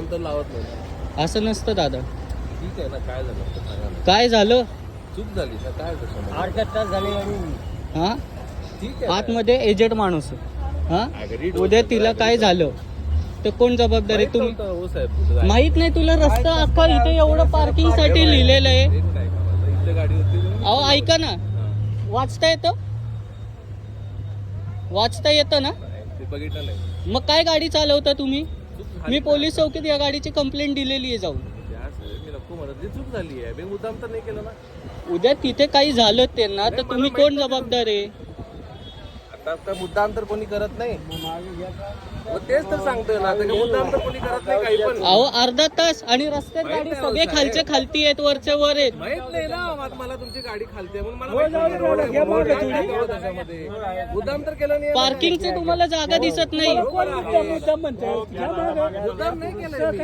तर लावत नाही. असं नसतं दादा. ठीक आहे ना, काय झालं ते सांगा ना. काय झालं? चूक झाली ना, काय होतं? 8 तास झाले हा ठीक आहे. आतमध्ये एजेड माणूस हा Agreed उद्या होतं, तिला agreed काय होतं. झालं तर कोण जबाबदारी? माहित तुम्ही नव्हतं, हो साहेब. माहित नाही तुला रस्ता अख्खा इथे एवढं पार्किंग साठी लिहिलेलं आहे. एक काय का माझं, इथं गाडी होती. अहो ऐका ना, हां. वाचता येतं? वाचता येतं ना? ते बघितलं नाही. मग काय गाडी चालवता तुम्ही? चूक झाली मी ना. पोलीस चौकीत या गाडीची कंप्लेंट दिलेली आहे जाऊन. त्या साहेब, मी नको म्हणत, ती चूक झाली आहे. मी मुद्दाम तर नाही केलं ना. उद्या तिथे काही झालं त्यांना तर नाही, तुम्ही मला कोण माहित जबाबदार आहे? आता मुद्दाम तर कोणी करत नाही. मग तेच तर सांगतोय ना, आता मुद्दाम तर कोणी करत नाही काही पण. अहो अर्धा तास आणि रस्त्यात माहित गाडी नाही सगळे हो, खालचे साहेब. खालती आहेत, वरचे वर आहेत. माहित नाही ना, मला तुमची गाडी खालते म्हणून मला माहित नाही. रोड आहे, रोड आहे, काय करावं त्याच्यामध्ये. मुद्दाम तर केलं नाही. पार्किंगची तुम्हाला जागा दिसत नाही. मुद्दाम नाही केलं मी.